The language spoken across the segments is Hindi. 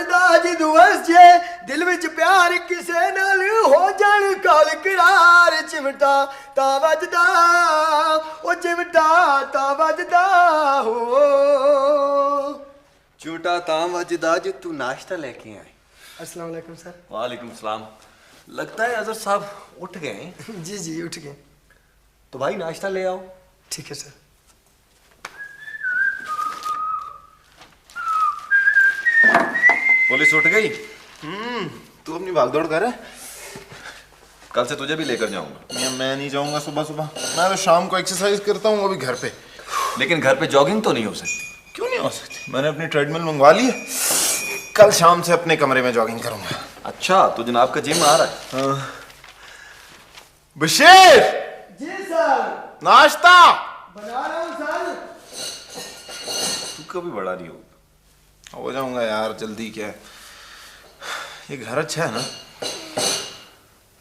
वजदा जिदुअस जे दिल विच प्यार किसे नाल हो जाण काल करार चिमटा ता वजदा ओ चिमटा ता वजदा हो चिमटा ता वजदा जो तू नाश्ता लेके आए। अस्सलाम वालेकुम सर। वालेकुम सलाम। लगता है अजहर साहब उठ गए हैं। जी जी उठ गए। तो भाई नाश्ता ले आओ। ठीक है सर। पुलिस उठ गई? तू अपनी भागदौड़ कर रहा है। कल से तुझे भी लेकर जाऊंगा। मैं नहीं जाऊंगा सुबह सुबह, मैं तो शाम को एक्सरसाइज करता हूँ, वो भी घर पे। लेकिन घर पे जॉगिंग तो नहीं हो सकती। क्यों नहीं हो सकती? मैंने अपनी ट्रेडमिल मंगवा ली है, कल शाम से अपने कमरे में जॉगिंग करूंगा। अच्छा, तो जनाब का जिम आ रहा है? बशीर जी सर। नाश्ता बना रहा हूँ सर। तू कभी बड़ा नहीं होगा। हो जाऊंगा यार, जल्दी क्या है। ये घर अच्छा है ना?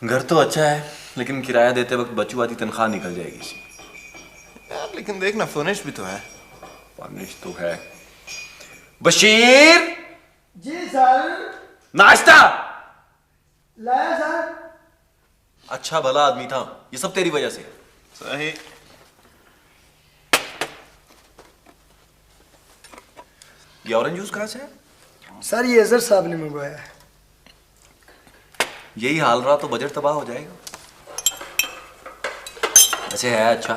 घर तो अच्छा है, लेकिन किराया देते वक्त बचू आती तनख्वाह निकल जाएगी इसमें। यार लेकिन देखना, फर्निश भी तो है। फर्निश तो है। बशीर जी सर। नाश्ता लाया सर। अच्छा भला आदमी था, ये सब तेरी वजह से। सही। ये ऑरेंज जूस कहाँ से है? सर ये अजहर साहब ने मंगवाया है। यही हाल रहा तो बजट तबाह हो जाएगा। ऐसे है अच्छा।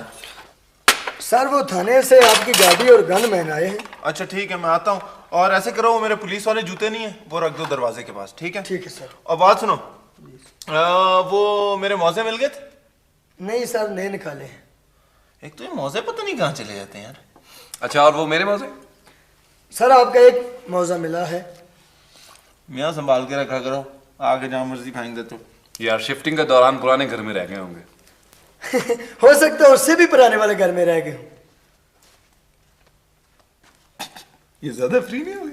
सर वो थाने से आपकी गाड़ी और गन मैन आए हैं। अच्छा ठीक है, मैं आता हूँ। और ऐसे करो, वो मेरे पुलिस वाले जूते नहीं है, वो रख दो दरवाजे के पास। ठीक है? ठीक है सर। और बात सुनो, वो मेरे मौजे मिल गए थे? नहीं सर, नए निकाले हैं। एक तो ये मौजे पता नहीं कहाँ चले जाते हैं यार। अच्छा, और वो मेरे मौजे? सर आपका एक मौजा मिला है। मियाँ संभाल के रखा करो, आगे जहाँ मर्जी फेंक देते हो। यार शिफ्टिंग के दौरान पुराने घर में रह गए होंगे। हो सकता है उससे भी पुराने वाले घर में रह गए हूँ। ये ज्यादा फ्री नहीं हो गई?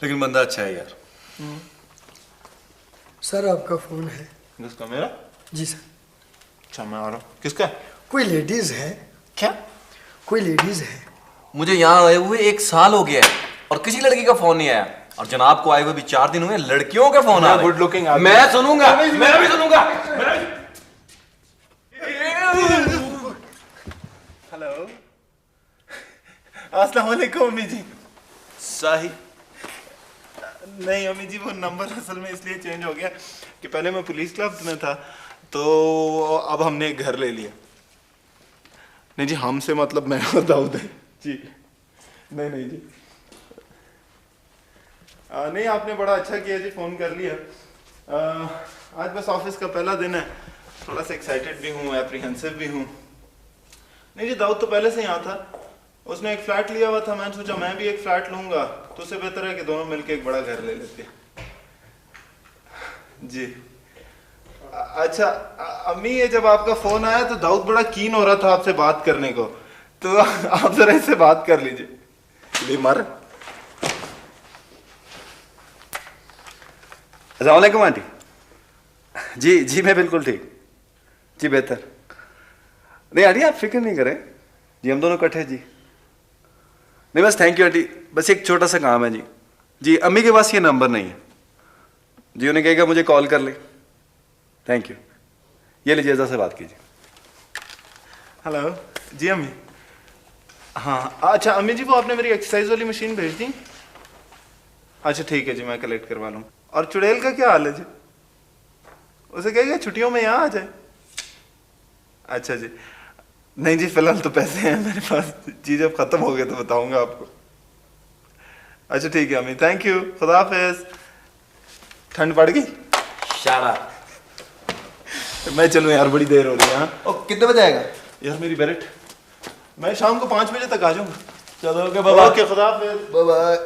लेकिन बंदा अच्छा है यार। सर आपका फोन है। किसका? मेरा? जी सर। अच्छा मैं आ रहा हूँ। किसका? कोई लेडीज है? क्या? कोई लेडीज है? मुझे यहाँ आए हुए 1 साल हो गया है और किसी लड़की का फोन नहीं आया, और जनाब को आए हुए भी 4 दिन हुए, लड़कियों का फोन आ रहा है। गुड लुकिंग आदमी। मैं सुनूंगा, मैं भी सुनूंगा। हेलो, अस्सलाम वालेकुम अम्मी जी। साही नहीं अम्मी जी, वो नंबर असल में इसलिए चेंज हो गया कि पहले मैं पुलिस क्लब में था, तो अब हमने एक घर ले लिया। नहीं जी, हमसे मतलब मैं और दाऊद है जी। नहीं नहीं जी, नहीं आपने बड़ा अच्छा किया जी, फ़ोन कर लिया। आज बस ऑफिस का पहला दिन है, थोड़ा सा एक्साइटेड भी हूँ, एप्रीहेंसिव भी हूँ। नहीं जी, दाऊद तो पहले से यहाँ था, उसने एक फ्लैट लिया हुआ था। मैंने सोचा मैं भी एक फ्लैट लूंगा, तो उससे बेहतर है कि दोनों मिलके एक बड़ा घर ले लेते जी। अच्छा अम्मी, ये जब आपका फोन आया तो दाऊद बड़ा कीन हो रहा था आपसे बात करने को, तो आप जरा इससे बात कर लीजिए। मार। अस्सलाम वालेकुम आंटी जी। जी मैं बिल्कुल ठीक जी, बेहतर। नहीं आंटी आप फिक्र नहीं करें जी, हम दोनों इकट्ठे जी। नहीं बस थैंक यू आंटी, बस एक छोटा सा काम है जी। जी अम्मी के पास ये नंबर नहीं है जी, उन्हें कहेगा मुझे कॉल कर ले। Thank you. ये लीजिए, ऐसा से बात कीजिए। हेलो जी अम्मी। हाँ अच्छा अम्मी जी, वो आपने मेरी एक्सरसाइज वाली मशीन भेज दी? अच्छा ठीक है जी, मैं कलेक्ट करवा लूँ। और चुड़ैल का क्या हाल है जी? उसे कहेगा छुट्टियों में यहाँ आ जाए। अच्छा जी। नहीं जी, फिलहाल तो पैसे हैं मेरे पास जी, जब खत्म हो गए तो बताऊंगा आपको। अच्छा ठीक है अम्मी, थैंक यू, खुदा हाफिज। ठंड पड़ गई? शारा। मैं चलूँ यार, बड़ी देर हो रही है। हाँ कितने बजे आएगा? यार मेरी बैलेट, मैं शाम को 5 बजे तक आ जाऊंगा। चलो ओके बाबा। ओके, खुदा हाफिज। Bye bye.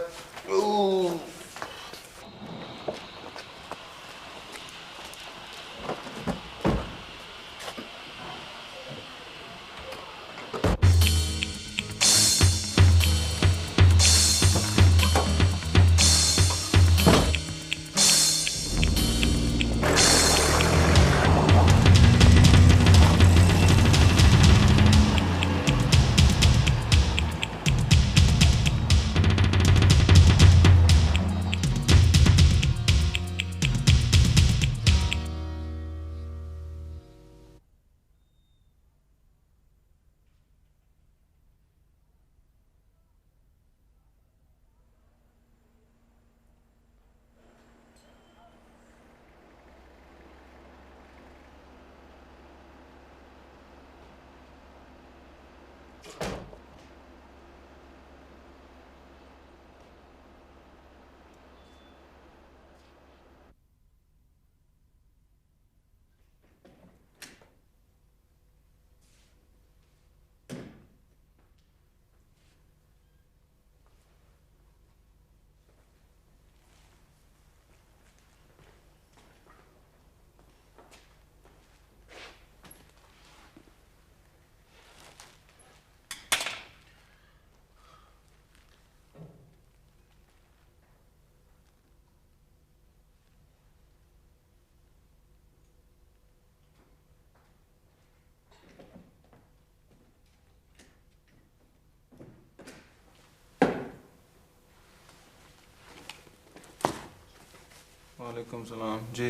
वालेकुम सलाम जी।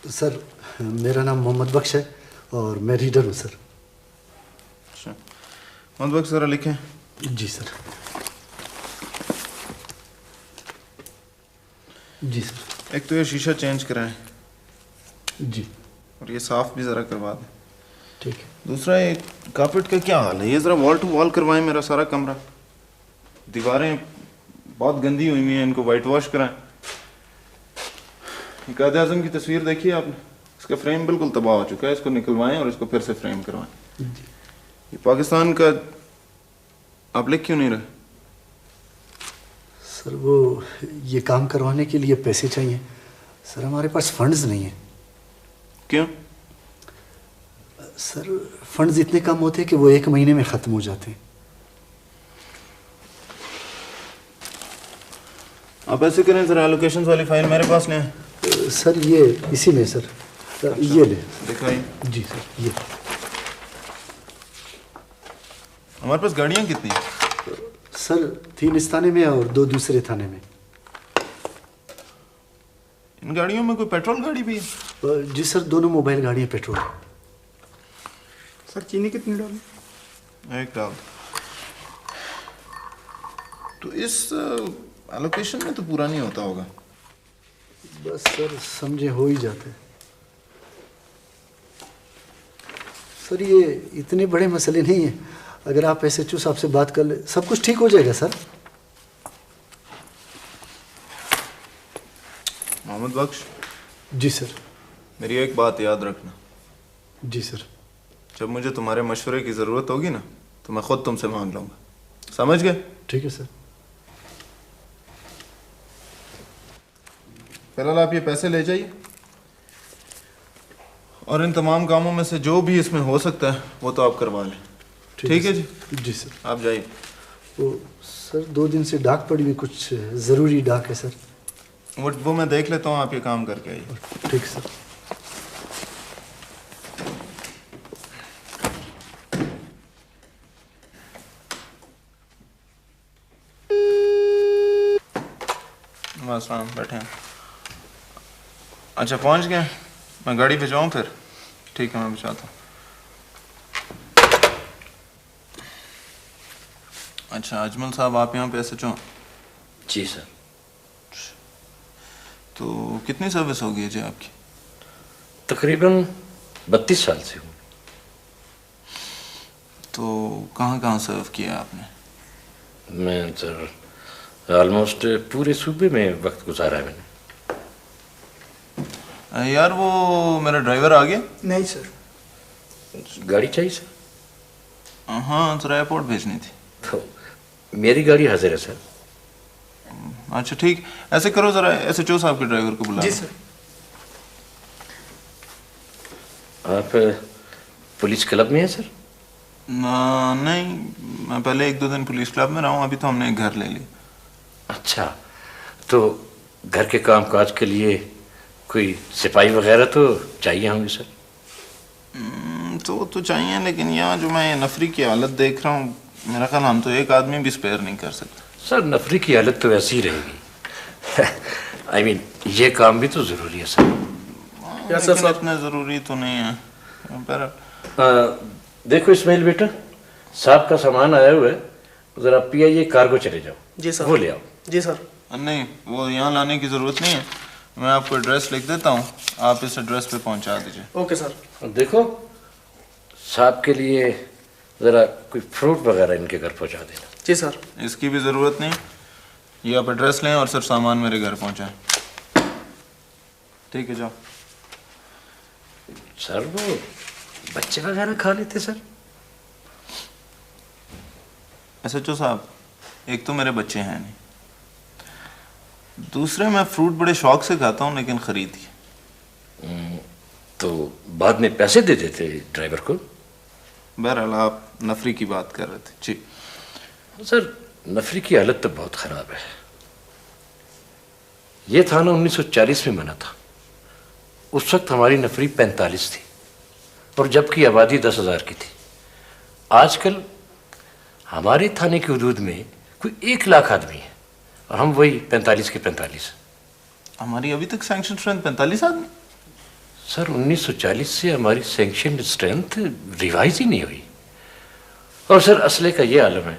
सर मेरा नाम मोहम्मद बख्श है और मैं रीडर हूँ सर। अच्छा मोहम्मद बख्श ज़रा लिखें। जी सर। जी सर। एक तो ये शीशा चेंज कराएं जी और ये साफ़ भी ज़रा करवा दें। ठीक है। दूसरा ये कारपेट का क्या हाल है? ये ज़रा वॉल टू वॉल करवाएं मेरा सारा कमरा। दीवारें बहुत गंदी हुई हैं, इनको वाइट वॉश कराएं। कायद आज़म की तस्वीर देखी आपने? इसका फ्रेम बिल्कुल तबाह हो चुका है, इसको निकलवाएं और इसको फिर से फ्रेम करवाएं। ये पाकिस्तान का आप लिख क्यों नहीं रहे? सर वो ये काम करवाने के लिए पैसे चाहिए सर, हमारे पास फंड्स नहीं है। क्यों? सर फंड्स इतने कम होते हैं कि वो 1 महीने में ख़त्म हो जाते हैं। आप ऐसे करें, ज़रा एलोकेशंस वाली फाइल मेरे पास लें। सर ये इसी में सर। ये ले। दिखाइए। जी सर ये। हमारे पास गाड़ियाँ कितनी हैं? सर 3 इस थाने में और 2 दूसरे थाने में। इन गाड़ियों में कोई पेट्रोल गाड़ी भी है? जी सर, दोनों मोबाइल गाड़ियाँ पेट्रोल। सर चीनी कितनी डाली? 1 डाल। तो इस एलोकेशन में तो पूरा नहीं होता होगा। बस सर समझे हो ही जाते। सर ये इतने बड़े मसले नहीं है, अगर आप SHO साहब से बात कर ले सब कुछ ठीक हो जाएगा सर। मोहम्मद बख्श। जी सर। मेरी एक बात याद रखना। जी सर। जब मुझे तुम्हारे मशवरे की ज़रूरत होगी ना तो मैं खुद तुमसे मांग लूँगा, समझ गए? ठीक है सर। फिलहाल आप ये पैसे ले जाइए और इन तमाम कामों में से जो भी इसमें हो सकता है वो तो आप करवा लें। ठीक है जी? जी सर। आप जाइए। वो सर 2 दिन से डाक पड़ी हुई, कुछ ज़रूरी डाक है सर। वो मैं देख लेता हूँ, आप ये काम करके आइए। ठीक सर। अस्सलाम, बैठे हैं। अच्छा पहुँच गए? मैं गाड़ी भिजवाऊँ फिर? ठीक है मैं भिजवाता हूँ। अच्छा अजमल साहब, आप यहाँ पे SHO? जी सर। तो कितनी सर्विस होगी है जी आपकी? तकरीबन 32 साल से हूँ। तो कहाँ कहाँ सर्व किया आपने? मैं सर ऑलमोस्ट पूरे सूबे में वक्त गुजारा है मैंने। यार वो मेरा ड्राइवर आ गया? नहीं सर। गाड़ी चाहिए सर? हाँ ज़रा एयरपोर्ट भेजनी थी। तो मेरी गाड़ी हाजिर है सर। अच्छा ठीक, ऐसे करो ज़रा SHO साहब के ड्राइवर को बुला। जी सर। आप पुलिस क्लब में हैं सर? नहीं, मैं पहले 1-2 दिन पुलिस क्लब में रहा हूँ, अभी तो हमने एक घर ले लिया। अच्छा, तो घर के कामकाज के लिए कोई सिपाही वगैरह तो चाहिए होंगे सर? तो चाहिए, लेकिन यहाँ जो मैं नफरी की हालत देख रहा हूँ, मेरा ख्याल हम तो एक आदमी भी स्पेयर नहीं कर सकते। सर नफरी की हालत तो ऐसी ही रहेगी। I mean, ये काम भी तो ज़रूरी है सर। लेकिन इतना ज़रूरी तो नहीं है पर। देखो इस्माइल बेटा, साहब का सामान आया हुआ है, ज़रा PIA कार्गो चले जाओ। जी सर। वो ले आओ। जी सर। नहीं, वो यहाँ लाने की ज़रूरत नहीं है, मैं आपको एड्रेस लिख देता हूँ, आप इस एड्रेस पे पहुँचा दीजिए। Okay sir. देखो साहब के लिए ज़रा कोई फ्रूट वगैरह इनके घर पहुँचा देना। जी सर। इसकी भी ज़रूरत नहीं, ये आप एड्रेस लें और सिर्फ सामान मेरे घर पहुँचाएं। ठीक है जाओ। सर वो बच्चे वगैरह खा लेते सर? SHO साहब, एक तो मेरे बच्चे हैं नहीं, दूसरे मैं फ्रूट बड़े शौक से खाता हूँ, लेकिन खरीद के। तो बाद में पैसे दे देते ड्राइवर को। बहरहाल आप नफरी की बात कर रहे थे जी। सर नफरी की हालत तो बहुत ख़राब है। ये थाना 1940 में बना था, उस वक्त हमारी नफरी 45 थी और जबकि आबादी 10,000 की थी। आजकल हमारे थाने की हदूद में कोई 1 लाख आदमी है और हम वही 45 के 45। हमारी अभी तक सैंक्शन स्ट्रेंथ 45 आदमी। सर 1940 से हमारी सैंक्शन स्ट्रेंथ रिवाइज ही नहीं हुई। और सर असले का ये आलम है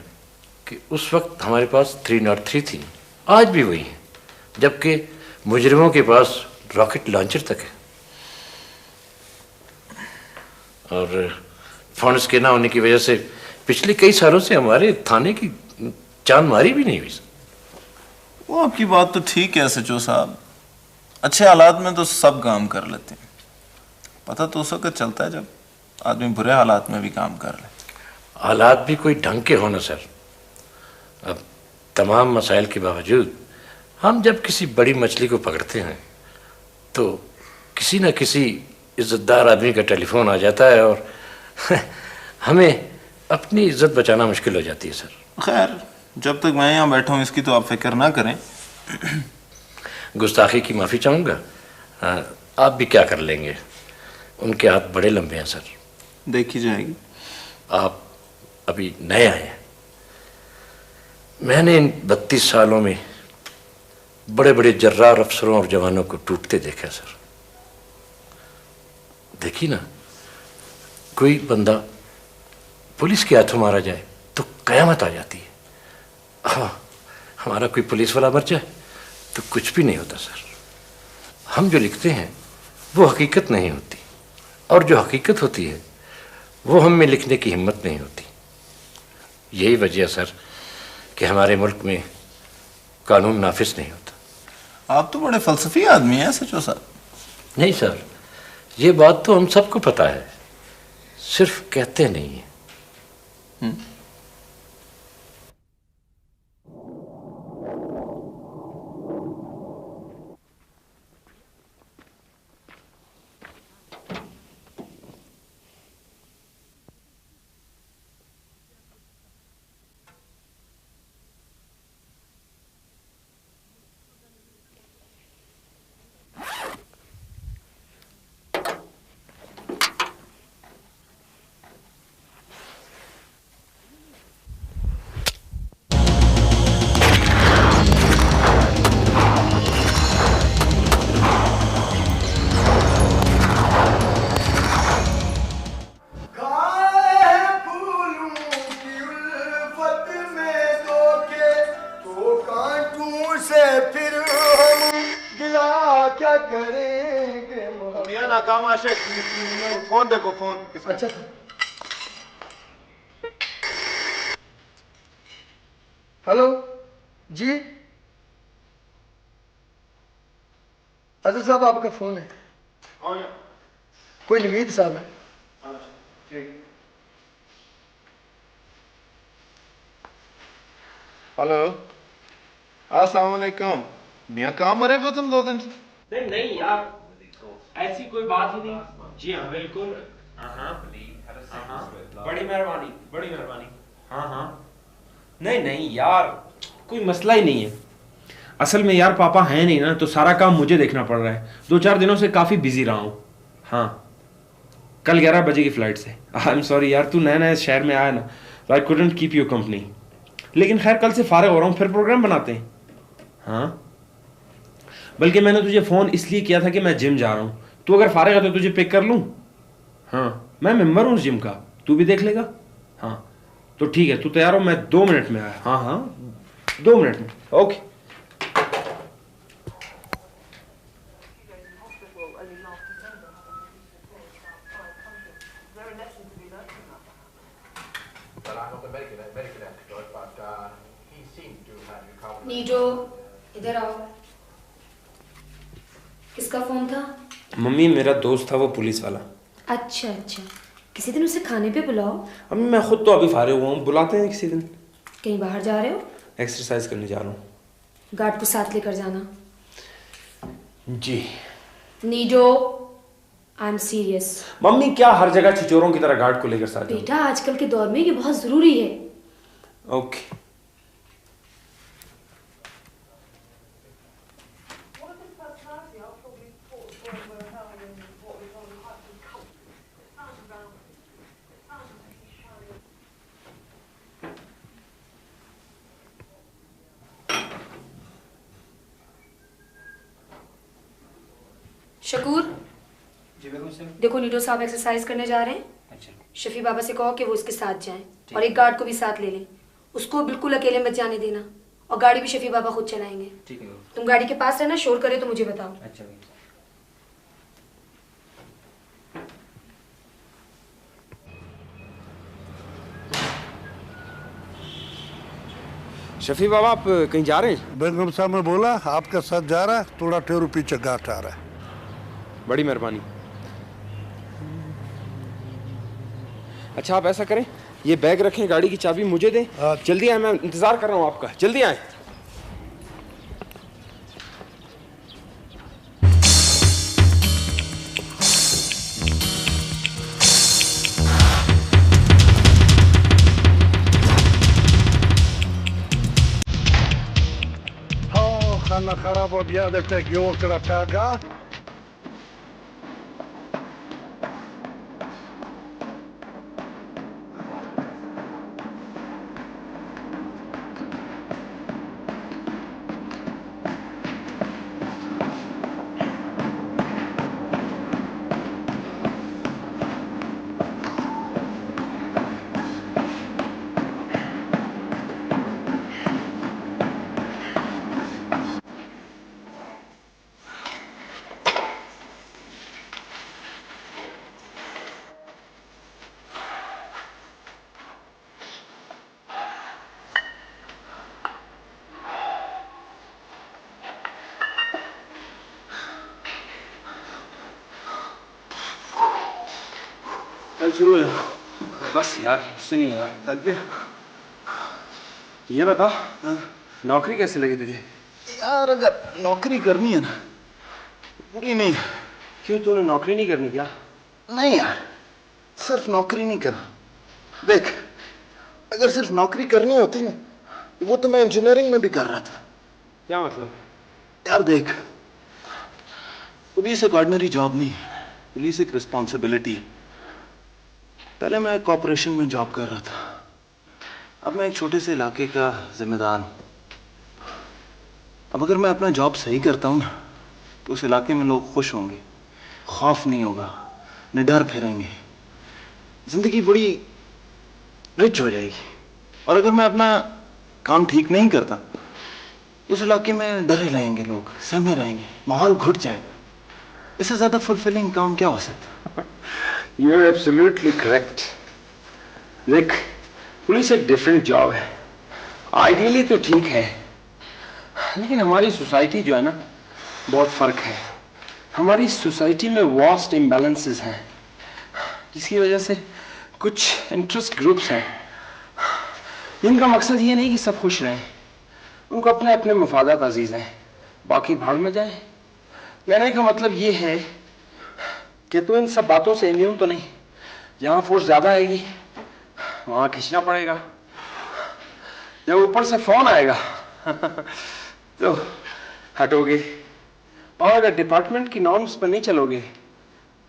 कि उस वक्त हमारे पास 303 थी, आज भी वही है, जबकि मुजरिमों के पास रॉकेट लॉन्चर तक है। और फंड्स के ना होने की वजह से पिछले कई सालों से हमारे थाने की चांद मारी भी नहीं हुई। वो आपकी बात तो ठीक है एसएचओ साहब, अच्छे हालात में तो सब काम कर लेते हैं, पता तो उस वक्त चलता है जब आदमी बुरे हालात में भी काम कर ले। हालात भी कोई ढंग के होना सर। अब तमाम मसाइल के बावजूद हम जब किसी बड़ी मछली को पकड़ते हैं तो किसी न किसी इज्जतदार आदमी का टेलीफोन आ जाता है और हमें अपनी इज्जत बचाना मुश्किल हो जाती है सर। खैर जब तक मैं यहाँ बैठा हूँ इसकी तो आप फिक्र ना करें। गुस्ताखी की माफ़ी चाहूँगा, आप भी क्या कर लेंगे, उनके हाथ बड़े लंबे हैं सर। देखी जाएगी। आप अभी नए आए हैं, मैंने इन 32 सालों में बड़े बड़े जर्रार अफसरों और जवानों को टूटते देखा सर। देखिए ना, कोई बंदा पुलिस के हाथों मारा जाए तो कयामत आ जाती है। हाँ, हमारा कोई पुलिस वाला मर जाए तो कुछ भी नहीं होता सर। हम जो लिखते हैं वो हकीकत नहीं होती, और जो हकीकत होती है वो हम में लिखने की हिम्मत नहीं होती। यही वजह सर कि हमारे मुल्क में कानून नाफिज नहीं होता। आप तो बड़े फलसफी आदमी हैं एसएचओ साहब। नहीं सर, ये बात तो हम सबको पता है, सिर्फ कहते नहीं हैं। नाकाम आशिक, फोन देखो फोन। अच्छा हेलो जी, अजहर साहब आपका फोन है। कोई नवीद साहब है। हेलो अस्सलाम वालेकुम। मियां कहाँ मरे हो तुम 2 दिन से? नहीं नहीं यार, ऐसी कोई बात ही नहीं। जी हाँ बिल्कुल, हाँ बड़ी मेहरबानी, बड़ी मेहरबानी। हाँ नहीं नहीं यार, कोई मसला ही नहीं है। असल में यार पापा हैं नहीं ना, तो सारा काम मुझे देखना पड़ रहा है। 2-4 दिनों से काफ़ी बिजी रहा हूँ। हाँ, कल 11 बजे की फ़्लाइट से। आई एम सॉरी यार, तू नया नया शहर में आया ना, तो I couldn't keep you company. लेकिन खैर कल से फारिग हो रहा हूँ, फिर प्रोग्राम बनाते हैं। हाँ, बल्कि मैंने तुझे फ़ोन इसलिए किया था कि मैं जिम जा रहा हूँ, तू अगर फारिग है तो तुझे पिक कर लूँ। हाँ, मैं मेंबर हूँ उस जिम का, तू भी देख लेगा। हाँ तो ठीक है, तू तैयार हो, मैं 2 मिनट में आया। हाँ 2 मिनट में, ओके। नीजो इधर आओ। किसका फोन था? मम्मी, मेरा दोस्त था वो पुलिस वाला। अच्छा अच्छा, किसी दिन उसे खाने पे बुलाओ। अम्मी मैं खुद तो अभी फारिग हुआ हूँ, बुलाते हैं किसी दिन। कहीं बाहर जा रहे हो? एक्सरसाइज करने जा रहा हूँ। गार्ड को साथ लेकर जाना। जी। नीजो, आई एम सीरियस। मम्मी क्या हर जगह छिचोरों की तरह गार्ड को लेकर साथ जाऊं? बेटा आजकल के दौर में ये बहुत जरूरी है। ओके। शकूर, जी बेगम सिंह। देखो नीडो साहब एक्सरसाइज करने जा रहे हैं। अच्छा शफी बाबा से कहो कि वो उसके साथ जाएं और एक गार्ड को भी साथ ले लें। उसको बिल्कुल अकेले मत जाने देना और गाड़ी भी शफी बाबा खुद चलाएंगे। ठीक है। तुम गाड़ी के पास रहना, शोर करे तो मुझे बताओ। अच्छा बेगम साहब। शफी बाबा आप कहीं जा रहे हैं? बेगम साहब ने बोला आपका साथ जा रहा है, थोड़ा ठहरो पीछे गांठ आ रहा है। बड़ी मेहरबानी। अच्छा आप ऐसा करें, ये बैग रखें, गाड़ी की चाबी मुझे दें। जल्दी आए, मैं इंतजार कर रहा हूँ आपका, जल्दी आए। Hanno Karabo biade tek jokra pega. कल शुरू है बस यार, उससे नहीं यार, थक गया। ये बता, नौकरी कैसे लगी तुझे? यार अगर नौकरी करनी है ना, पूरी नहीं। क्यों तूने नौकरी नहीं करनी क्या? नहीं यार, सिर्फ नौकरी नहीं करना। देख, अगर सिर्फ नौकरी करनी होती ना, वो तो मैं इंजीनियरिंग में भी कर रहा था। क्या मतलब? यार देख, पुलिस एक ऑर्डिनरी जॉब नहीं, पुलिस एक रिस्पॉन्सिबिलिटी। पहले मैं कॉर्पोरेशन में जॉब कर रहा था, अब मैं एक छोटे से इलाके का जिम्मेदार हूँ। अब अगर मैं अपना जॉब सही करता हूँ ना, तो उस इलाके में लोग खुश होंगे, खौफ नहीं होगा, निडर फिरेंगे, जिंदगी बड़ी रिच हो जाएगी। और अगर मैं अपना काम ठीक नहीं करता, उस इलाके में डरे रहेंगे लोग, सहमे रहेंगे, माहौल घुट जाएगा। इससे ज्यादा फुलफिलिंग काम क्या हो सकता? You are absolutely correct. देख, पुलिस एक डिफरेंट जॉब है, आइडियली तो ठीक है, लेकिन हमारी सोसाइटी जो है ना, बहुत फर्क है। हमारी सोसाइटी में वास्ट इम्बैलेंसेस हैं, जिसकी वजह से कुछ इंटरेस्ट ग्रुप्स हैं जिनका मकसद ये नहीं कि सब खुश रहें, उनको अपने अपने मफादात अजीज हैं, बाकी भाग में जाए। कहने का मतलब ये है कि तू इन सब बातों से इम्यून तो नहीं। जहाँ फोर्स ज्यादा आएगी वहाँ खींचना पड़ेगा, जब ऊपर से फोन आएगा तो हटोगे, और अगर डिपार्टमेंट की नॉर्म्स पर नहीं चलोगे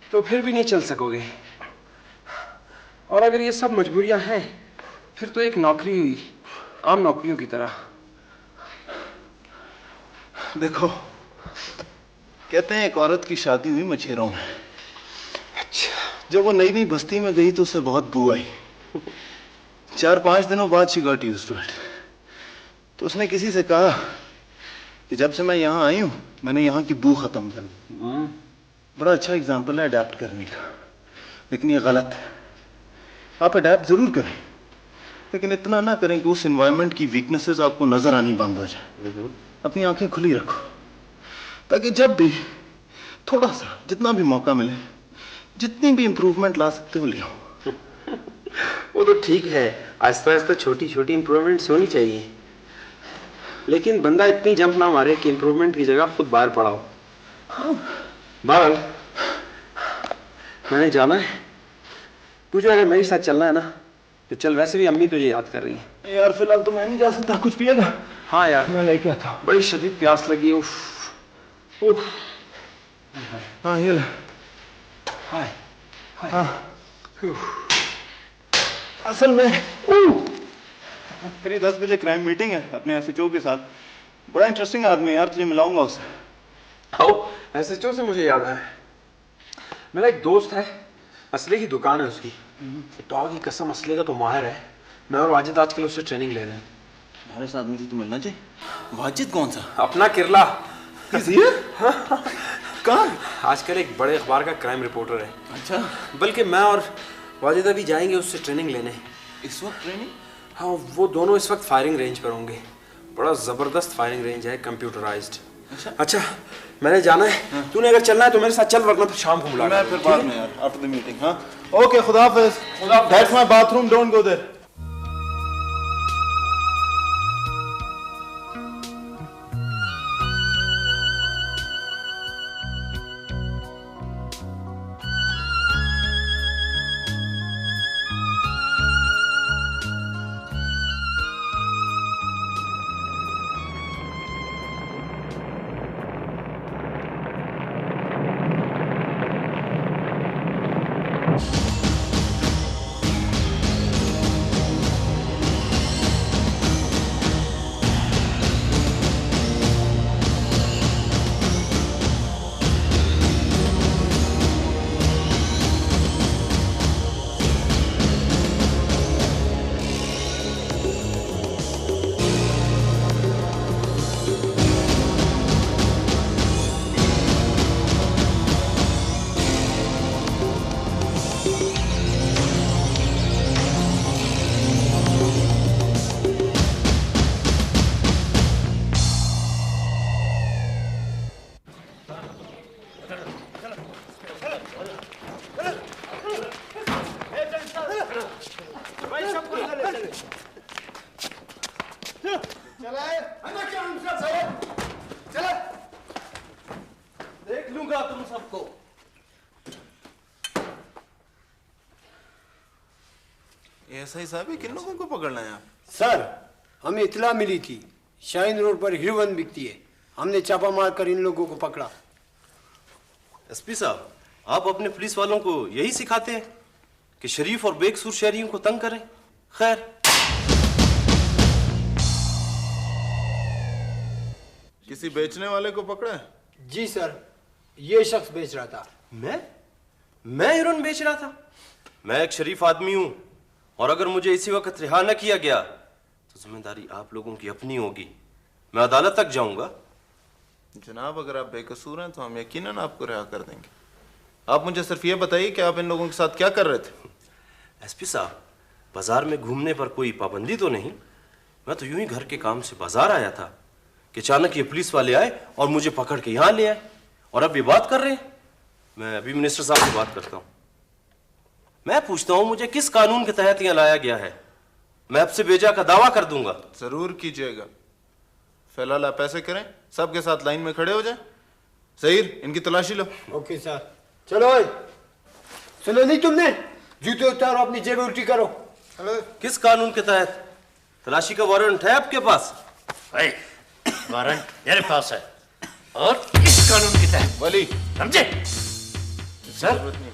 तो फिर भी नहीं चल सकोगे। और अगर ये सब मजबूरियां हैं, फिर तो एक नौकरी हुई आम नौकरियों की तरह। देखो, कहते हैं एक औरत की शादी हुई मछेरों में। अच्छा, जब वो नई नई बस्ती में गई तो उसे बहुत बू आई। 4-5 दिनों बाद she got used to it. तो उसने किसी से कहा कि जब से मैं यहाँ आई हूँ, मैंने यहाँ की बू खत्म कर दी। बड़ा अच्छा एग्जाम्पल है अडेप्ट करने का, लेकिन ये गलत है। आप अडेप्ट जरूर करें, लेकिन इतना ना करें कि उस एनवायरनमेंट की वीकनेसेस आपको नजर आनी बंद हो जाए। अपनी आंखें खुली रखो, ताकि जब भी थोड़ा सा, जितना भी मौका मिले, जितनी भी इंप्रूवमेंट ला सकते हो ले आओ। वो तो ठीक है, आहिस्ता आहिस्ता छोटी छोटी इंप्रूवमेंट्स होनी चाहिए, लेकिन बंदा इतनी जंप ना मारे कि इंप्रूवमेंट की जगह खुद बाहर पड़ा हो। हाँ। बाल, मैंने जाना है, तुझे अगर मेरे साथ चलना है ना तो चल, वैसे भी अम्मी तुझे याद कर रही है। यार फिलहाल तो मैं नहीं जा सकता, कुछ पिएगा? हाँ यार, मैं लेके आता हूँ। बड़ी शदीद प्यास लगी। उफ उफ। हाँ ये ले। हाय हाय। हाँ। असल में मेरी 10 बजे क्राइम मीटिंग है अपने एसएचओ के साथ। बड़ा इंटरेस्टिंग आदमी है यार, तुझे मिलाऊंगा उससे। आओ, एसएचओ से मुझे याद आया, मेरा एक दोस्त है, असले की दुकान है उसकी। डॉग की कसम, असले का तो माहिर है। मैं और वाजिद आजकल उससे ट्रेनिंग ले रहे हैं। हमारे साथ मुझे तो मिलना चाहिए। वाजिद कौन सा? अपना किरला। कौन? आजकल एक बड़े अखबार का क्राइम रिपोर्टर है। अच्छा, बल्कि मैं और वाजिद अभी जाएंगे उससे ट्रेनिंग लेने। इस वक्त ट्रेनिंग? हाँ, वो दोनों इस वक्त फायरिंग रेंज पर होंगे। बड़ा जबरदस्त फायरिंग रेंज है, कंप्यूटराइज्ड। अच्छा, मैंने जाना है। तूने अगर चलना है तो मेरे साथ चल, वरना फिर शाम को मैं मुलाकात। फिर बाद में यार, आफ्टर द मीटिंग। हाँ ओके, खुदा हाफिज। That's my bathroom, don't go there. देख लूंगा तुम सबको। ऐसा ही साहब, किन लोगों को पकड़ना है आप? सर, हमें इतला मिली थी शाहीन रोड पर हीरोइन बिकती है। हमने छापा मारकर इन लोगों को पकड़ा। एसपी साहब, आप अपने पुलिस वालों को यही सिखाते हैं कि शरीफ और बेकसूर शहरियों को तंग करें? खैर, किसी बेचने वाले को पकड़ा है? जी सर, ये शख्स बेच रहा था। मैं हीरोइन बेच रहा था? मैं एक शरीफ आदमी हूं, और अगर मुझे इसी वक्त रिहा न किया गया तो जिम्मेदारी आप लोगों की अपनी होगी। मैं अदालत तक जाऊंगा। जनाब, अगर आप बेकसूर हैं तो हम यकीनन आपको रिहा कर देंगे। आप मुझे सिर्फ ये बताइए कि आप इन लोगों के साथ क्या कर रहे थे? एसपी साहब, बाजार में घूमने पर कोई पाबंदी तो नहीं। मैं तो यूं ही घर के काम से बाजार आया था कि अचानक ये पुलिस वाले आए और मुझे पकड़ के यहां ले आए, और अब ये बात कर रहे हैं। मैं अभी मिनिस्टर साहब से बात करता हूं। मैं पूछता हूं, मुझे किस कानून के तहत यहां लाया गया है? मैं आपसे बेजा का दावा कर दूंगा। जरूर कीजिएगा। फिलहाल आप ऐसे करें, सबके साथ लाइन में खड़े हो जाएं। सहीर, इनकी तलाशी लो। Okay sir. चलो, सुनो नहीं तुमने? जूते उतारो, अपनी जेब उल्टी करो। किस कानून के तहत? तलाशी का वारंट है आपके पास? वारंट मेरे पास है, और इस कानून के तहत। वली, समझे? सर,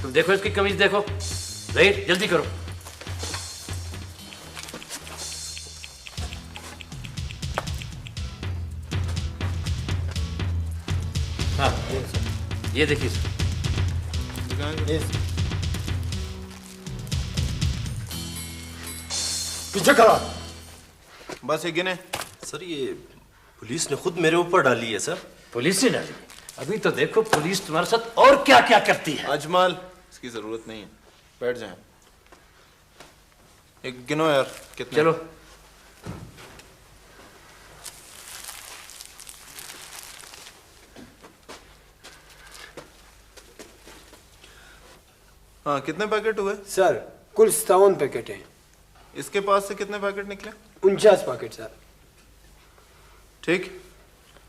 तुम देखो इसकी कमीज देखो। जहीर, जल्दी करो। हाँ, ये देखिए सर। पीछे करो। बस ये गिने। सर, ये पुलिस ने खुद मेरे ऊपर डाली है। सर, पुलिस ने डाली? अभी तो देखो पुलिस तुम्हारे साथ और क्या क्या करती है। अजमल, इसकी जरूरत नहीं है, बैठ जाएं। एक गिनो यार, कितने? चलो। हाँ, कितने पैकेट हुए? सर, कुल 57 पैकेट हैं। इसके पास से कितने पैकेट निकले? 49 पैकेट सर। ठीक,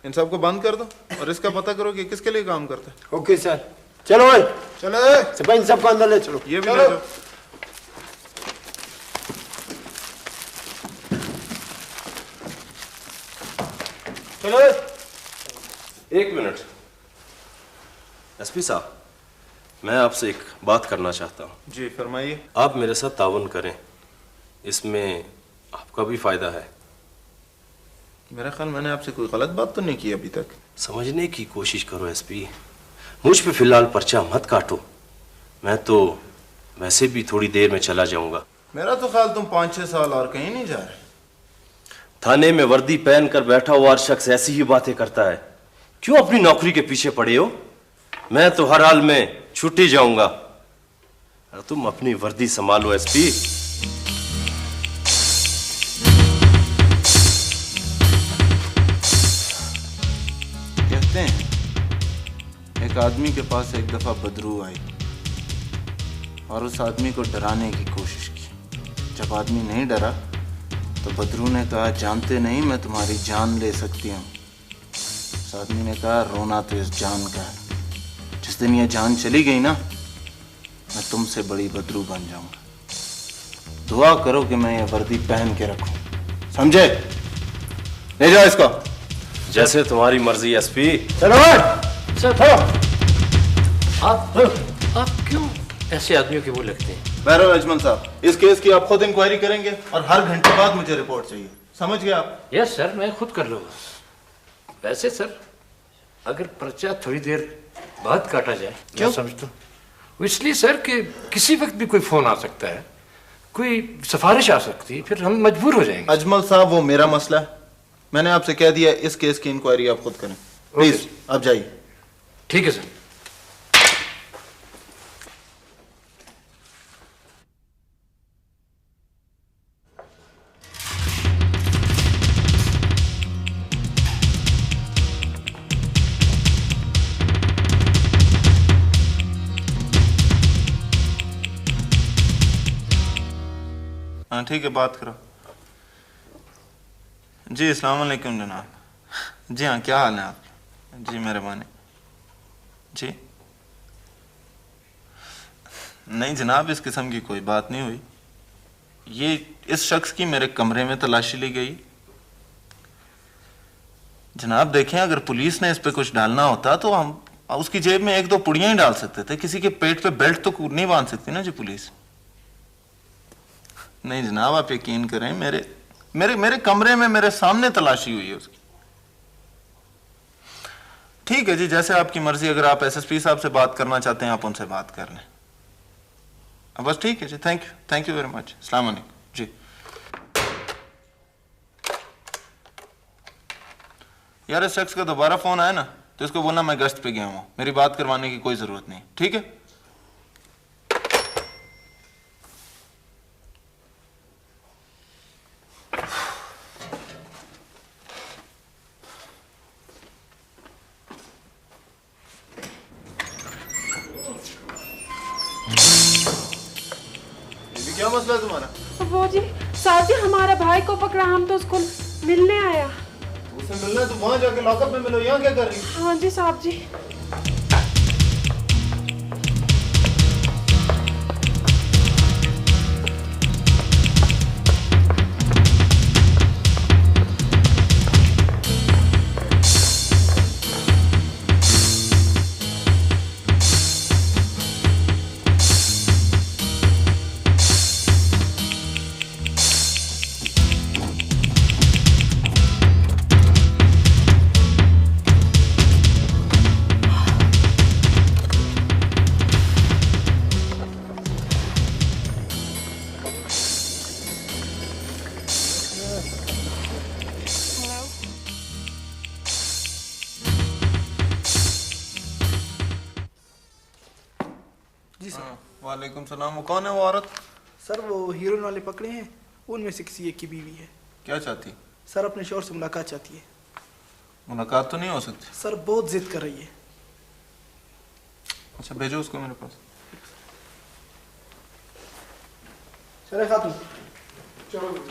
इन सबको बंद कर दो और इसका पता करो कि किसके लिए काम करता है। Okay sir. चलो भाई, चलो सब इन सबको अंदर ले चलो। ये भी ले जाओ। चलो। एक मिनट। एसपी साहब, मैं आपसे एक बात करना चाहता हूँ। जी फरमाइए। आप मेरे साथ ताउन करें, इसमें आपका भी फायदा है। मेरा ख्याल मैंने आपसे कोई गलत बात तो नहीं की अभी तक। समझने की कोशिश करो एसपी, मुझ पे फिलहाल पर्चा मत काटो। मैं तो वैसे भी थोड़ी देर में चला जाऊंगा। मेरा तो ख्याल तुम 5-6 साल और कहीं नहीं जा रहे। थाने में वर्दी पहन कर बैठा हुआ हर शख्स ऐसी ही बातें करता है। क्यों अपनी नौकरी के पीछे पड़े हो? मैं तो हर हाल में छुट्टी जाऊंगा। तुम अपनी वर्दी संभालो एसपी। कहते हैं एक आदमी के पास एक दफा बदरू आई और उस आदमी को डराने की कोशिश की। जब आदमी नहीं डरा तो बदरू ने कहा, जानते नहीं मैं तुम्हारी जान ले सकती हूँ। उस आदमी ने कहा, रोना तो इस जान का है। जिस दिन ये जान चली गई ना, मैं तुमसे बड़ी बदरू बन जाऊंगा। दुआ करो कि मैं ये वर्दी पहन के रखूं, समझे? ले जाओ इसको। जैसे तुम्हारी मर्जी एसपी। सर आप क्यों ऐसे आदमियों के वो लगते हैं? बैरो अजमल साहब, इस केस की आप खुद इंक्वायरी करेंगे और हर घंटे बाद मुझे रिपोर्ट चाहिए, समझ गए आप? यस सर, मैं खुद कर लूंगा। वैसे सर, अगर पर्चा थोड़ी देर बाद काटा जाए, मैं समझता हूँ इसलिए सर कि किसी वक्त भी कोई फोन आ सकता है, कोई सिफारिश आ सकती है, फिर हम मजबूर हो जाएंगे। अजमल साहब, वो मेरा मसला है। मैंने आपसे कह दिया इस केस की इंक्वायरी आप खुद करें। प्लीज आप जाइए। ठीक है सर। हाँ ठीक है, बात करो। जी अस्सलाम वालेकुम जनाब। जी हाँ, क्या हाल है आप? जी मेहरबानी। जी नहीं जनाब, इस किस्म की कोई बात नहीं हुई। ये इस शख्स की मेरे कमरे में तलाशी ली गई। जनाब देखें, अगर पुलिस ने इस पे कुछ डालना होता तो हम उसकी जेब में 1-2 पुड़ियां ही डाल सकते थे। किसी के पेट पे बेल्ट तो नहीं बांध सकती ना जी पुलिस। नहीं जनाब, आप यकीन करें, मेरे कमरे में मेरे सामने तलाशी हुई है उसकी। ठीक है जी, जैसे आपकी मर्जी। अगर आप एसएसपी साहब से बात करना चाहते हैं, आप उनसे बात कर लें। बस ठीक है जी, थैंक यू वेरी मच। अस्सलाम वालेकुम जी। यार इस शख्स का दोबारा फोन आया ना तो इसको बोलना मैं गश्त पे गया हूं, मेरी बात करवाने की कोई जरूरत नहीं, ठीक है? क्या मसला है तुम्हारा? वो जी साहब जी, हमारा भाई को पकड़ा, हम तो उसको मिलने आया। उससे मिलना है तो वहां जाके लॉकअप में मिलो, यहाँ क्या कर रही? हाँ जी साहब जी। वालेकुम सलाम। वो कौन है वो औरत? सर वो हीरोइन वाले पकड़े हैं, उनमें से किसी एक की बीवी है। क्या चाहती? सर अपने शौहर से मुलाकात चाहती है। मुलाकात तो नहीं हो सकती? सर बहुत जिद कर रही है। अच्छा भेजो उसको मेरे पास। चले खातून चलो।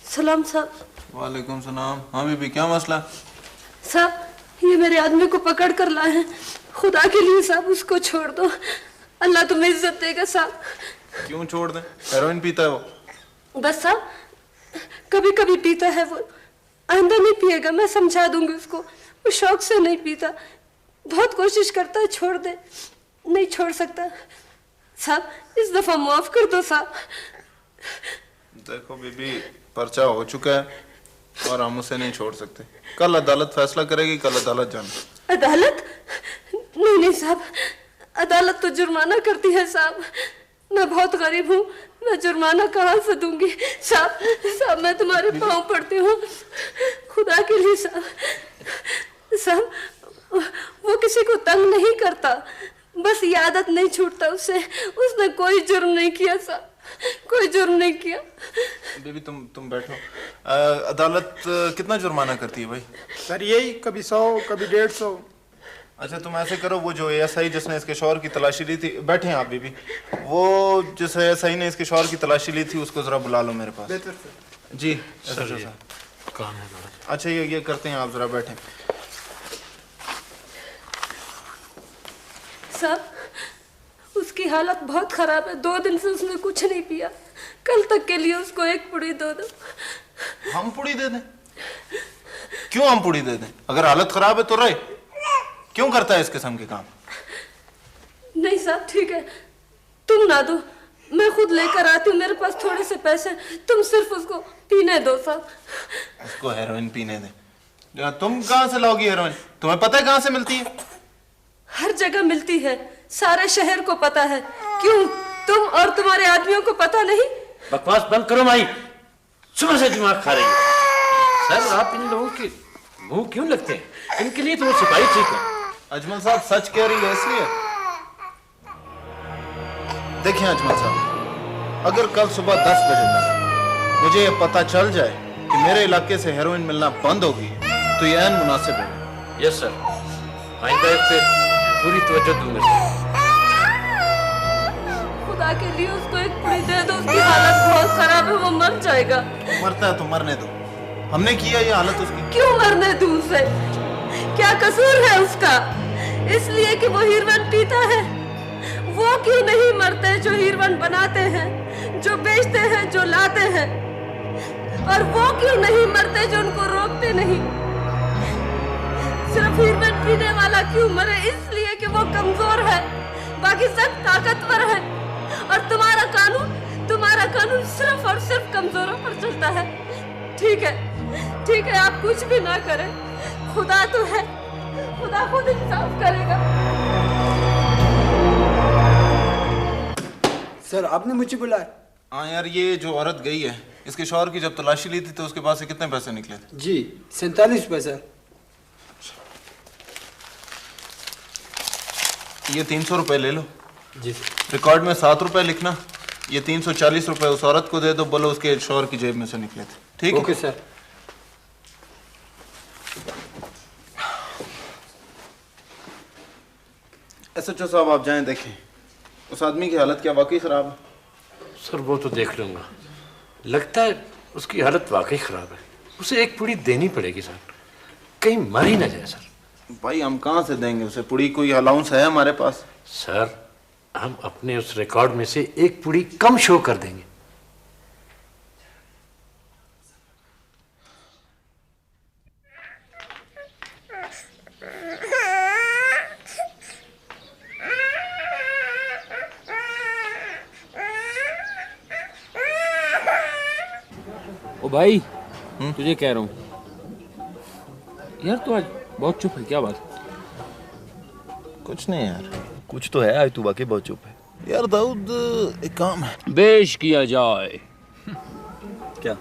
सलाम साहब। वालेकुम सलाम। हाँ बीबी, क्या मसला? साहब ये मेरे आदमी को पकड़ कर लाए हैं, खुदा के लिए साहब उसको छोड़ दो, अल्लाह तुम्हें इज्जत देगा साहब। क्यों छोड़ दें? हेरोइन पीता है वो? बस साहब कभी कभी पीता है, वो आइंदा नहीं पिएगा, मैं समझा दूंगी उसको। वो शौक से नहीं पीता, बहुत कोशिश करता है छोड़ दे, नहीं छोड़ सकता। साहब इस दफा माफ कर दो साहब। देखो बीबी, पर्चा हो चुका है और हम उसे नहीं छोड़ सकते। कल अदालत फैसला करेगी, कल अदालत जाना। अदालत? नहीं साहब, अदालत तो जुर्माना करती है साहब। मैं बहुत गरीब हूँ, मैं जुर्माना कहाँ से दूंगी साहब मैं तुम्हारे पाँव पड़ती हूँ, खुदा के लिए साहब वो किसी को तंग नहीं करता, बस ये आदत नहीं छूटता उससे। उसने कोई जुर्म नहीं किया साहब, कोई जुर्म नहीं किया। बीबी तुम बैठो। अदालत कितना जुर्माना करती है भाई? सर यही कभी 100 कभी 150। अच्छा तुम ऐसे करो, वो जो एएसआई जिसने इसके शौहर की तलाशी ली थी, बैठे हैं आप बीबी, वो जिस एएसआई ने इसके शौहर की तलाशी ली थी उसको जरा बुला लो मेरे पास। बेहतर सर। जी सर ये काम है। अच्छा ये करते हैं, आप जरा बैठे। साहब उसकी हालत बहुत खराब है, 2 दिन से उसने कुछ नहीं पिया। कल तक के लिए उसको 1 पुड़ी दो। हम पुड़ी दे दें? क्यों हम पुड़ी दे दें? अगर हालत खराब है तो रहे, क्यों करता है इस किस्म के काम? नहीं साहब ठीक है, तुम ना दो, मैं खुद लेकर आती हूँ, मेरे पास थोड़े से पैसे, तुम सिर्फ उसको पीने दो साहब। उसको हेरोइन पीने दे। तुम कहाँ से लाओगी हेरोइन? तुम्हें पता है कहाँ से मिलती है? हर जगह मिलती है, सारे शहर को पता है। क्यों तुम और तुम्हारे आदमियों को पता नहीं? बकवास बंद करो माई, सुबह से दिमाग खा रही है। सर आप इन लोगों के मुंह क्यों लगते हैं? इनके लिए तो वो सिपाही ठीक है। अजमल साहब सच कह रही है इसलिए। देखिए अजमल साहब, अगर कल सुबह 10 बजे तक मुझे ये पता चल जाए कि मेरे इलाके से हेरोइन मिलना बंद होगी तो ये ऐन मुनासिब है। यस सर, आइंदा इस पे पूरी तवज्जो दूंगा। खुदा के लिए उसको 1 पुड़ी दे दो, उसकी हालत बहुत खराब है, वो मर जाएगा। मरता है तो मरने दो, हमने किया ये हालत उसकी। क्यों मरने दूं उसे? क्या कसूर है उसका? इसलिए कि वो हीरोइन पीता है। वो क्यों नहीं मरते जो हीरोइन बनाते हैं, जो बेचते हैं, जो लाते हैं? और वो क्यों नहीं मरते जो उनको रोकते नहीं? सिर्फ हीरोइन पीने वाला क्यों मरे? इसलिए कि वो कमजोर है, बाकी सब ताकतवर है। और तुम्हारा कानून सिर्फ और सिर्फ कमजोरों पर चलता है। ठीक है आप कुछ भी ना करें, खुदा तो है, खुदा खुद इंसाफ करेगा। सर आपने मुझे बुलाया? हाँ यार, ये जो औरत गई है, इसके शौहर की जब तलाशी ली थी तो उसके पास से कितने पैसे निकले थे? जी 47 पैसे। ये 300 रुपए ले लो। जी रिकॉर्ड में 7 रुपए लिखना, ये 340 रुपए उस औरत को दे दो, बोलो उसके शौहर की जेब में से निकले थे। ठीक है? Okay sir. एसएचओ साहब आप जाएं, देखें उस आदमी की हालत क्या वाकई खराब है? सर वो तो देख लूंगा, लगता है उसकी हालत वाकई खराब है, उसे 1 पुड़ी देनी पड़ेगी सर, कहीं मर ही ना जाए सर। भाई हम कहाँ से देंगे उसे पुड़ी? कोई अलाउंस है हमारे पास? सर हम अपने उस रिकॉर्ड में से 1 पुड़ी कम शो कर देंगे। ओ भाई तुझे कह रहा हूँ यार, तू आज बहुत चुप है, क्या बात? कुछ नहीं यार। कुछ तो है, आज तू वाकई बहुत चुप है। यार दाऊद, एक काम है। पेश किया जाए। क्या?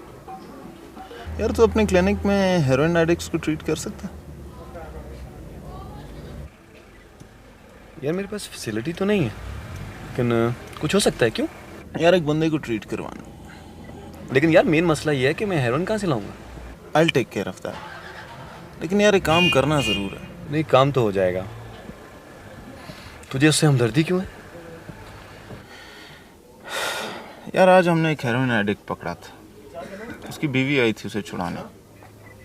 यार तू अपने क्लिनिक में हेरोइन एडिक्ट्स को ट्रीट कर सकता? यार मेरे पास फैसिलिटी तो नहीं है, लेकिन कुछ हो सकता है। क्यों? यार एक बंदे को ट्रीट करवाना, लेकिन यार मेन मसला ये है कि मैं हेरोइन कहाँ से लाऊंगा? I'll take care of that। लेकिन यार एक काम करना जरूर है। नहीं, काम तो हो जाएगा। तुझे उससे हमदर्दी क्यों है? यार आज हमने एक हेरोइन एडिक्ट पकड़ा था, उसकी बीवी आई थी उसे छुड़ाने।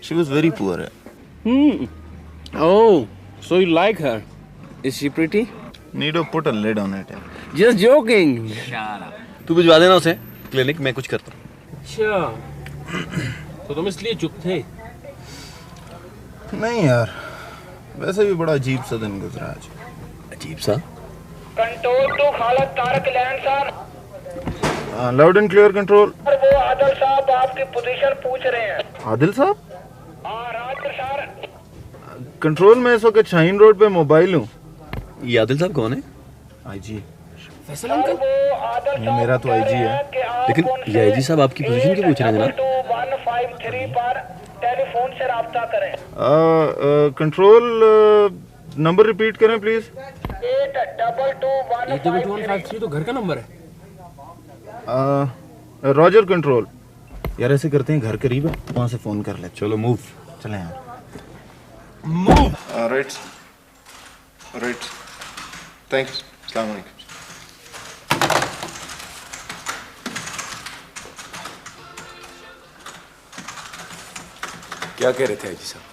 She was very poor है। Oh, so you like her? Is she pretty? Need to put a lid on it। Just joking। तू भिजवा देना उसे क्लिनिक, मैं कुछ करता हूँ। अच्छा, तो तुम इसलिए चुप थे? नहीं यार, वैसे भी बड़ा अजीब सा दिन गुजरा आज। अजीब सा? Control to Khalid Tariq land sir. Loud and clear control. वो आदल की पोजीशन पूछ रहे हैं। आदिल साहब? कंट्रोल में इस वक्त शाहीन रोड पे मोबाइल हूँ। ये आदिल साहब कौन है? आईजी। फैसल अंकल? ये मेरा तो आईजी है। लेकिन ये आईजी साहब आपकी पोजीशन क्यों पूछ रहे हैं जनाब? 153 पर टेलीफोन से राब्ता करें। कंट्रोल नंबर रिपीट करें प्लीज। 822153 तो घर का नंबर है। Roger control. यार ऐसे करते हैं, घर करीब है, वहां से फोन कर ले। चलो मूव, चलें यार। मूव। राइट राइट, थैंक्स, अस्सलाम वालेकुम। क्या कह रहे थे आईजी साहब?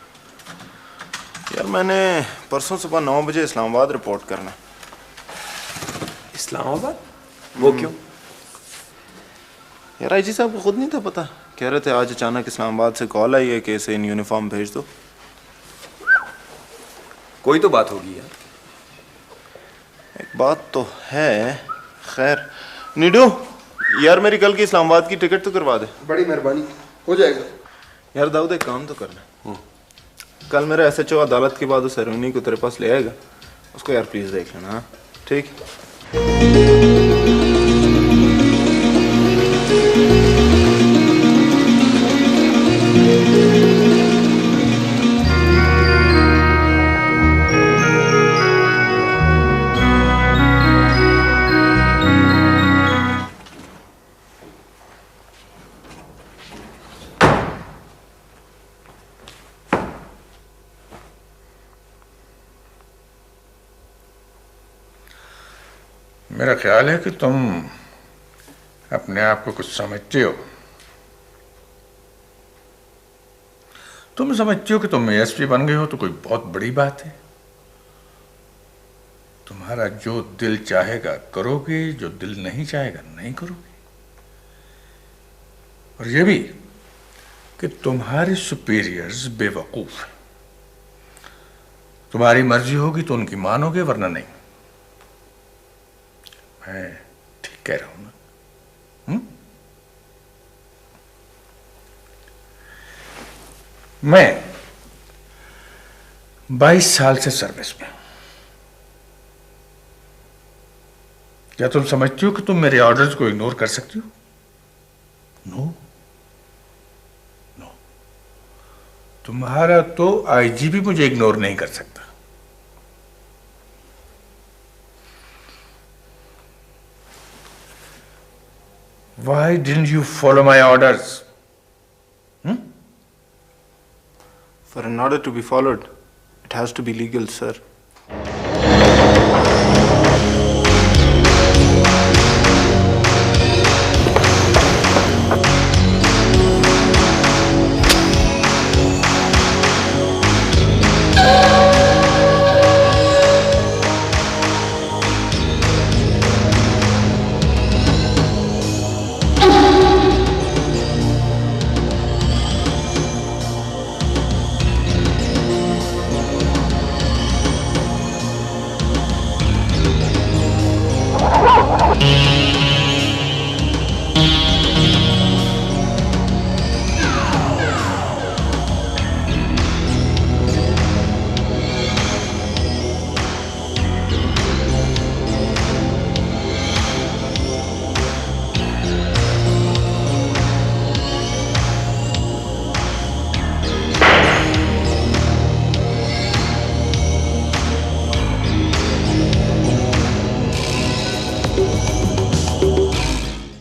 यार मैंने परसों सुबह 9 बजे इस्लामाबाद रिपोर्ट करना है। इस्लामाबाद? वो क्यों? यार आईजी साहब को खुद नहीं था पता, कह रहे थे आज अचानक इस्लामाबाद से कॉल आई है कि इसे इन यूनिफॉर्म भेज दो। कोई तो बात होगी यार। एक बात तो है। खैर नीडू, यार मेरी कल की इस्लामाबाद की टिकट तो करवा दे। बड़ी मेहरबानी, हो जाएगा। यार दाऊद एक काम तो करना, कल मेरा SHO अदालत के बाद उस सेरेमनी को तेरे पास ले आएगा, उसको यार प्लीज देख लेना। हाँ ठीक। मेरा ख्याल है कि तुम अपने आप को कुछ समझते हो। तुम समझते हो कि तुम ASP बन गए हो तो कोई बहुत बड़ी बात है। तुम्हारा जो दिल चाहेगा करोगे, जो दिल नहीं चाहेगा नहीं करोगे। और ये भी कि तुम्हारे सुपीरियर्स बेवकूफ हैं। तुम्हारी मर्जी होगी तो उनकी मानोगे, वरना नहीं। मैं ठीक कह रहा हूं ना? मैं 22 साल से सर्विस में हूं। क्या तुम समझती हो कि तुम मेरे ऑर्डर्स को इग्नोर कर सकती हो? नो नो, तुम्हारा तो IG भी मुझे इग्नोर नहीं कर सकता। Why didn't you follow my orders? For an order to be followed, it has to be legal, sir.